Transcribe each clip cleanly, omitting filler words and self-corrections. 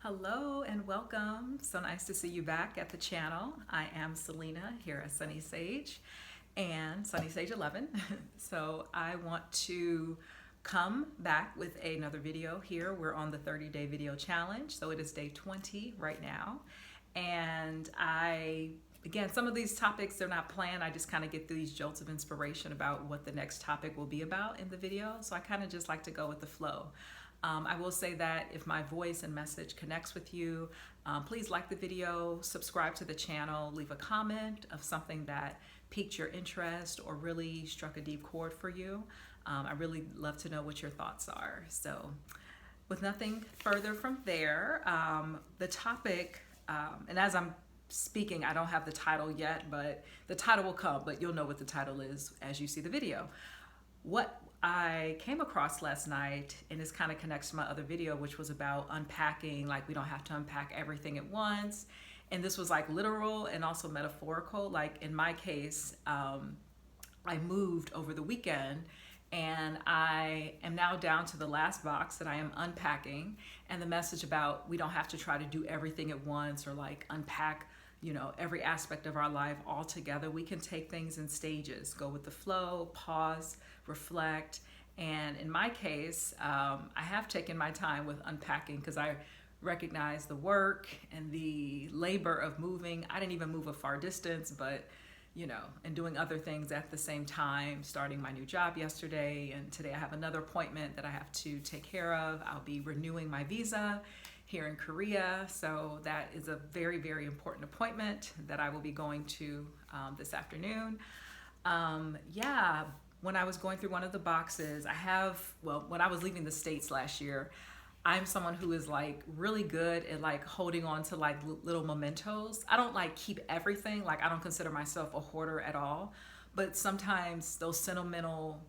Hello and welcome. So nice to see you back at the channel. I am Selena here at Sunny Sage and Sunny Sage 11. So I want to come back with another video here. We're on the 30-day video challenge. So it is day 20 right now. And again, some of these topics, they're not planned. I just kind of get these jolts of inspiration about what the next topic will be about in the video. So I kind of just like to go with the flow. I will say that if my voice and message connects with you, please like the video, subscribe to the channel, leave a comment of something that piqued your interest or really struck a deep chord for you. I really love to know what your thoughts are. So with nothing further from there, the topic, and as I'm speaking, I don't have the title yet, but the title will come, but you'll know what the title is as you see the video. What I came across last night, and this kind of connects to my other video, which was about unpacking, like we don't have to unpack everything at once. And this was like literal and also metaphorical. Like in my case, I moved over the weekend and I am now down to the last box that I am unpacking, and the message about we don't have to try to do everything at once or like unpack every aspect of our life all together. We can take things in stages, go with the flow, pause, reflect. And in my case, I have taken my time with unpacking because I recognize the work and the labor of moving. I didn't even move a far distance, but and doing other things at the same time, starting my new job yesterday. And today I have another appointment that I have to take care of. I'll be renewing my visa here in Korea. So that is a very, very important appointment that I will be going to this afternoon. Yeah, when I was going through one of the boxes, when I was leaving the States last year, I'm someone who is like really good at like holding on to like little mementos. I don't like keep everything. Like I don't consider myself a hoarder at all, but sometimes those sentimental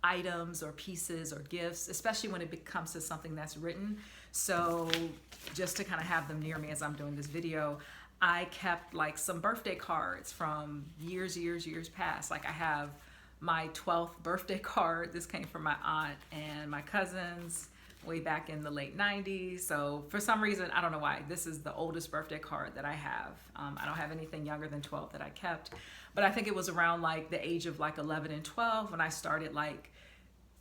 items or pieces or gifts, especially when it comes to something that's written. So just to kind of have them near me as I'm doing this video, I kept like some birthday cards from years past. Like I have my 12th birthday card. This came from my aunt and my cousins way back in the late 90s. So for some reason, I don't know why, this is the oldest birthday card that I have. I don't have anything younger than 12 that I kept, but I think it was around like the age of like 11 and 12 when I started like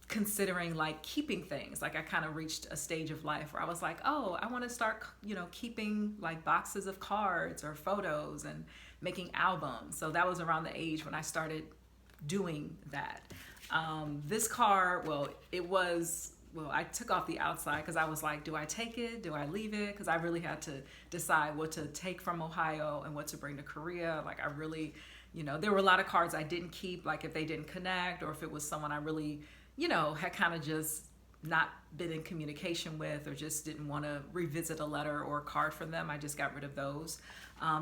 considering like keeping things. Like I kind of reached a stage of life where I was like, oh, I want to start, keeping like boxes of cards or photos and making albums. So that was around the age when I started doing that. This card, I took off the outside because I was like, do I take it? Do I leave it? Because I really had to decide what to take from Ohio and what to bring to Korea. Like I really, there were a lot of cards I didn't keep, like if they didn't connect or if it was someone I really, had kind of just not been in communication with or just didn't want to revisit a letter or a card from them. I just got rid of those.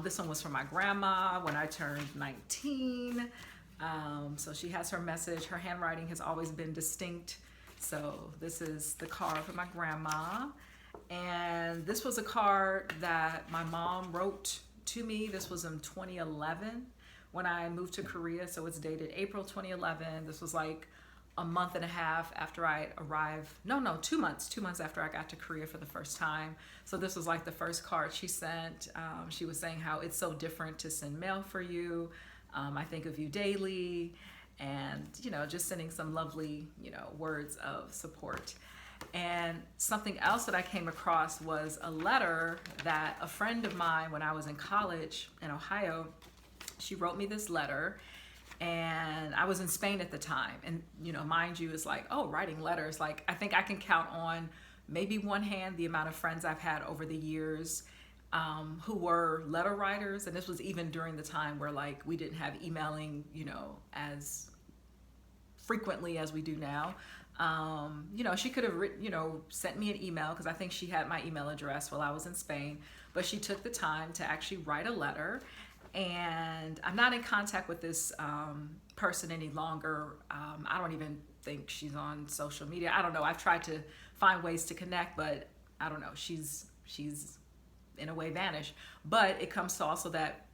This one was from my grandma when I turned 19. So she has her message. Her handwriting has always been distinct. So this is the card from my grandma. And this was a card that my mom wrote to me. This was in 2011 when I moved to Korea. So it's dated April 2011. This was like a month and a half after I arrived. No, 2 months. 2 months after I got to Korea for the first time. So this was like the first card she sent. She was saying how it's so different to send mail for you. I think of you daily. And, just sending some lovely, words of support. And something else that I came across was a letter that a friend of mine, when I was in college in Ohio, she wrote me this letter. And I was in Spain at the time. And, mind you, it's like, oh, writing letters. Like, I think I can count on maybe one hand the amount of friends I've had over the years who were letter writers. And this was even during the time where like we didn't have emailing, as frequently as we do now. She could have sent me an email because I think she had my email address while I was in Spain, but she took the time to actually write a letter. And I'm not in contact with this person any longer. I don't even think she's on social media. I don't know. I've tried to find ways to connect, but I don't know. She's in a way vanished. But it comes to also that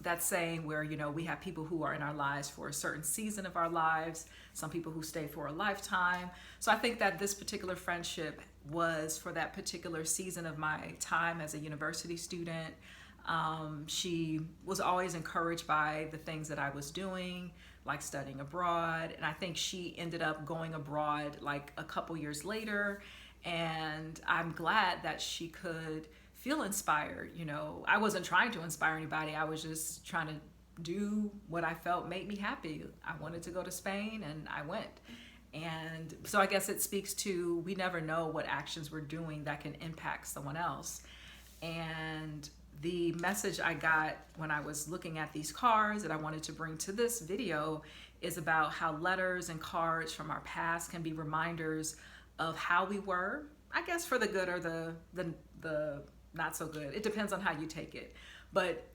that saying where we have people who are in our lives for a certain season of our lives, some people who stay for a lifetime. So I think that this particular friendship was for that particular season of my time as a university student. She was always encouraged by the things that I was doing, like studying abroad. And I think she ended up going abroad like a couple years later. And I'm glad that she could feel inspired. You know, I wasn't trying to inspire anybody. I was just trying to do what I felt made me happy. I wanted to go to Spain and I went. And so I guess it speaks to, we never know what actions we're doing that can impact someone else. And the message I got when I was looking at these cards that I wanted to bring to this video is about how letters and cards from our past can be reminders of how we were, I guess for the good or the not so good. It depends on how you take it. But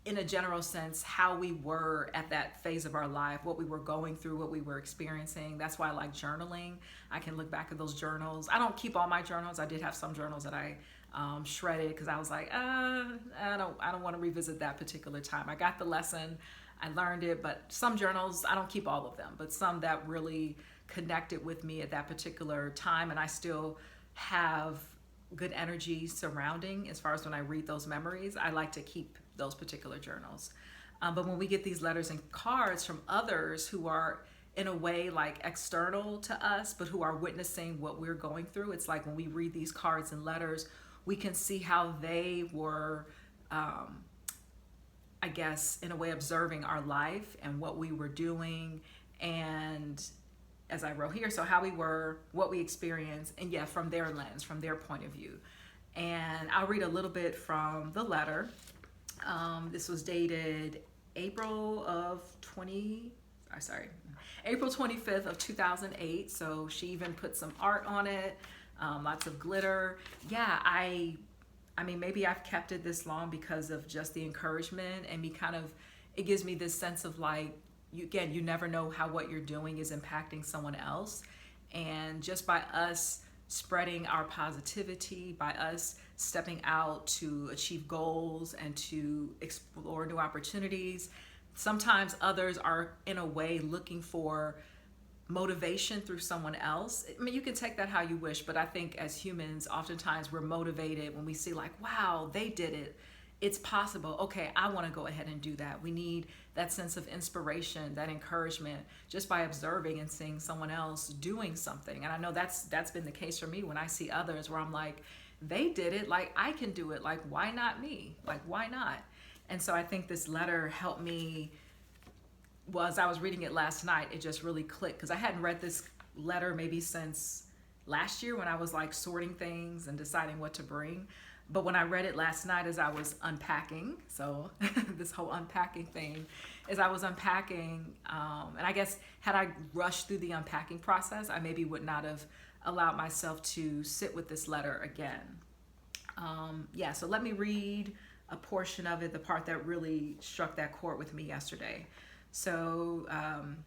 in a general sense, how we were at that phase of our life, what we were going through, what we were experiencing. That's why I like journaling. I can look back at those journals. I don't keep all my journals. I did have some journals that I shredded because I was like, I don't want to revisit that particular time. I got the lesson, I learned it, but some journals, I don't keep all of them, but some that really connected with me at that particular time, and I still have good energy surrounding as far as when I read those memories. I like to keep those particular journals. But when we get these letters and cards from others who are in a way like external to us, but who are witnessing what we're going through, it's like when we read these cards and letters, we can see how they were, I guess, in a way observing our life and what we were doing. And as I wrote here, so how we were, what we experienced, and yeah, from their lens, from their point of view. And I'll read a little bit from the letter. This was dated April 25th of 2008. So she even put some art on it, lots of glitter. Yeah, I mean, maybe I've kept it this long because of just the encouragement and me kind of, it gives me this sense of like, you never know how what you're doing is impacting someone else. And just by us spreading our positivity, by us stepping out to achieve goals and to explore new opportunities, sometimes others are in a way looking for motivation through someone else. I mean, you can take that how you wish, but I think as humans, oftentimes we're motivated when we see like, wow, they did it. It's possible. Okay, I want to go ahead and do that. We need that sense of inspiration, that encouragement, just by observing and seeing someone else doing something. And I know that's been the case for me when I see others where I'm like, they did it, like I can do it. Like, why not me? Like, why not? And so I think this letter helped me. Well, as I was reading it last night, it just really clicked because I hadn't read this letter maybe since last year when I was like sorting things and deciding what to bring. But when I read it last night as I was unpacking, so this whole unpacking thing, as I was unpacking, and I guess had I rushed through the unpacking process, I maybe would not have allowed myself to sit with this letter again. Yeah, so let me read a portion of it, the part that really struck that chord with me yesterday. So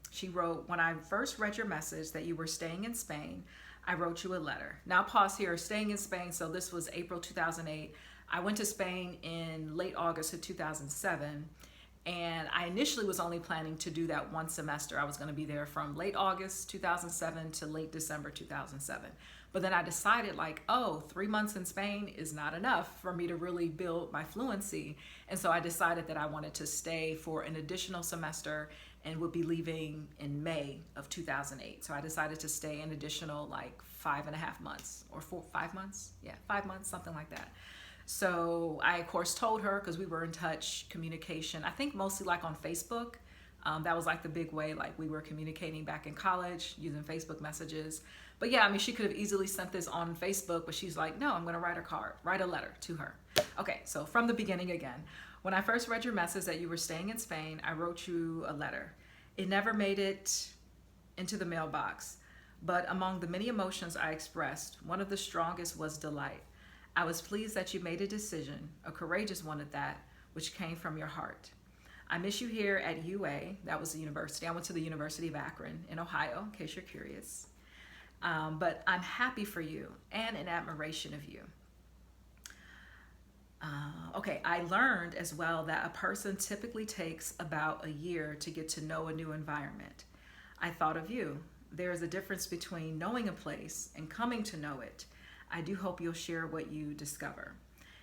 she wrote, when I first read your message that you were staying in Spain, I wrote you a letter. Now pause here, staying in Spain. So this was April 2008. I went to Spain in late August of 2007. And I initially was only planning to do that one semester. I was going to be there from late August 2007 to late December 2007. But then I decided like, 3 months in Spain is not enough for me to really build my fluency. And so I decided that I wanted to stay for an additional semester and would be leaving in May of 2008. So I decided to stay an additional like 5.5 months or 5 months. Yeah, 5 months, something like that. So I, of course, told her because we were in touch, communication, I think mostly like on Facebook. That was like the big way, like we were communicating back in college using Facebook messages. But yeah, I mean, she could have easily sent this on Facebook, but she's like, no, I'm going to write a letter to her. Okay, so from the beginning again. When I first read your message that you were staying in Spain, I wrote you a letter. It never made it into the mailbox, but among the many emotions I expressed, one of the strongest was delight. I was pleased that you made a decision, a courageous one at that, which came from your heart. I miss you here at UA. That was the university. I went to the University of Akron in Ohio, in case you're curious. But I'm happy for you and in admiration of you. Okay, I learned as well that a person typically takes about a year to get to know a new environment. I thought of you. There is a difference between knowing a place and coming to know it. I do hope you'll share what you discover.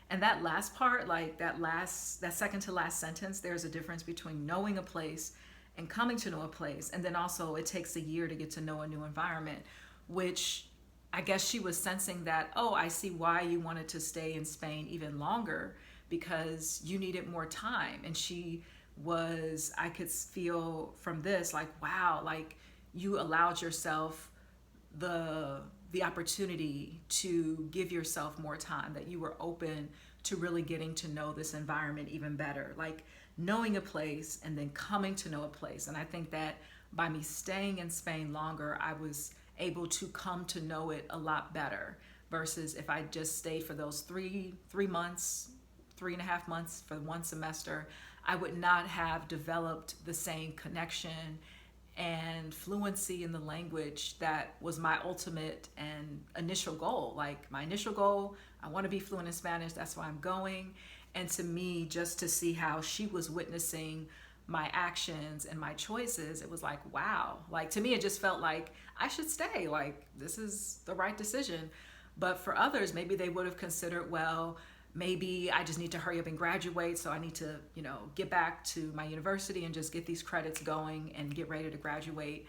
And that last part, like that second to last sentence, there's a difference between knowing a place and coming to know a place. And then also it takes a year to get to know a new environment, which I guess she was sensing that, oh, I see why you wanted to stay in Spain even longer, because you needed more time. And I could feel from this, like, wow, like you allowed yourself the opportunity to give yourself more time, that you were open to really getting to know this environment even better, like knowing a place and then coming to know a place. And I think that by me staying in Spain longer, I was able to come to know it a lot better, versus if I just stayed for those 3 months, 3.5 months for one semester, I would not have developed the same connection and fluency in the language that was my ultimate and initial goal. Like my initial goal, I want to be fluent in Spanish, that's why I'm going. And to me, just to see how she was witnessing my actions and my choices, it was like, wow. Like to me, it just felt like I should stay, like this is the right decision. But for others, maybe they would have considered, well, maybe I just need to hurry up and graduate, so I need to, get back to my university and just get these credits going and get ready to graduate.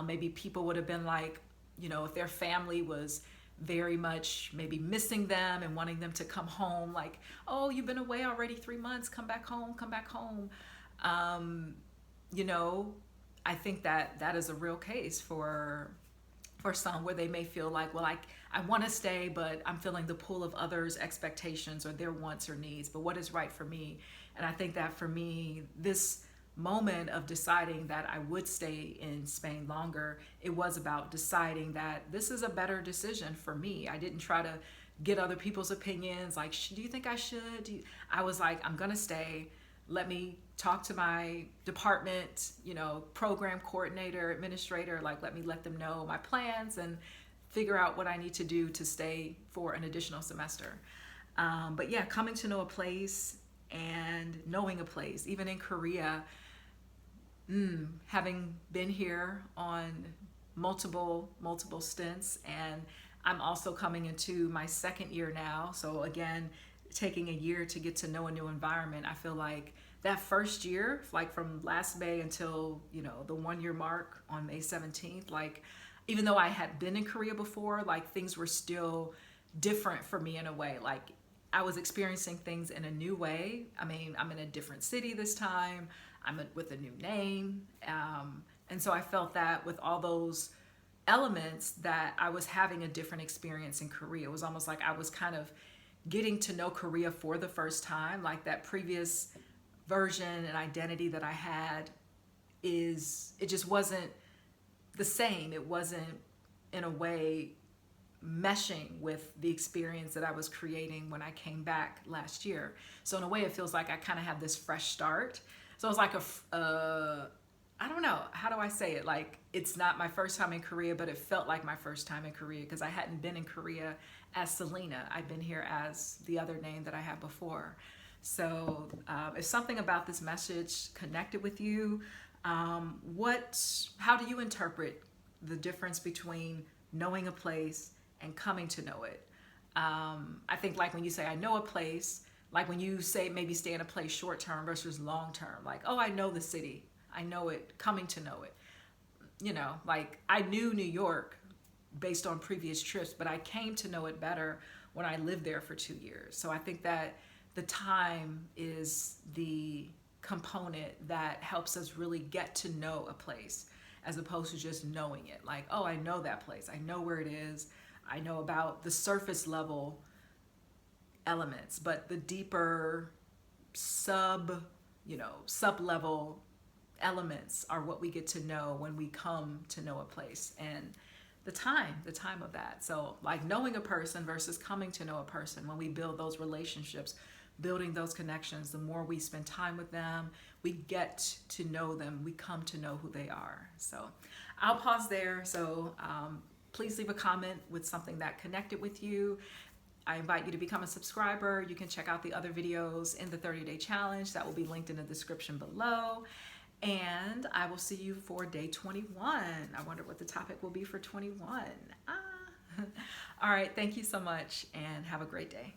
Maybe people would have been like, if their family was very much maybe missing them and wanting them to come home, like, oh, you've been away already 3 months, come back home, come back home. I think that is a real case for some, where they may feel like, well, I want to stay, but I'm feeling the pull of others' expectations or their wants or needs, but what is right for me? And I think that for me, this moment of deciding that I would stay in Spain longer, it was about deciding that this is a better decision for me. I didn't try to get other people's opinions, like, do you think I should? I was like, I'm gonna stay. Let me talk to my department, program coordinator, administrator, like let them know my plans and figure out what I need to do to stay for an additional semester. But yeah, coming to know a place and knowing a place, even in Korea, having been here on multiple stints, and I'm also coming into my second year now. So again, taking a year to get to know a new environment, I feel like that first year, like from last May until, the 1 year mark on May 17th, like even though I had been in Korea before, like things were still different for me in a way. Like I was experiencing things in a new way. I mean, I'm in a different city this time. With a new name. And so I felt that with all those elements, that I was having a different experience in Korea. It was almost like I was kind of getting to know Korea for the first time. Like that previous version and identity that I had it just wasn't the same. It wasn't in a way meshing with the experience that I was creating when I came back last year. So in a way, it feels like I kind of have this fresh start. So it's like I don't know, how do I say it? Like, it's not my first time in Korea, but it felt like my first time in Korea because I hadn't been in Korea as Selena. I'd been here as the other name that I had before. So if something about this message connected with you, how do you interpret the difference between knowing a place and coming to know it? I think like when you say, I know a place, like when you say maybe stay in a place short term versus long term, like, oh, I know the city. I know it, coming to know it. Like I knew New York based on previous trips, but I came to know it better when I lived there for 2 years. So I think that the time is the component that helps us really get to know a place, as opposed to just knowing it. Like, oh, I know that place. I know where it is. I know about the surface level elements, but the deeper sub-level elements are what we get to know when we come to know a place, and the time of that. So like knowing a person versus coming to know a person, when we build those relationships, building those connections, the more we spend time with them, we get to know them, we come to know who they are. So I'll pause there. So please leave a comment with something that connected with you. I invite you to become a subscriber. You can check out the other videos in the 30-day challenge that will be linked in the description below. And I will see you for day 21. I wonder what the topic will be for 21. All right, thank you so much and have a great day.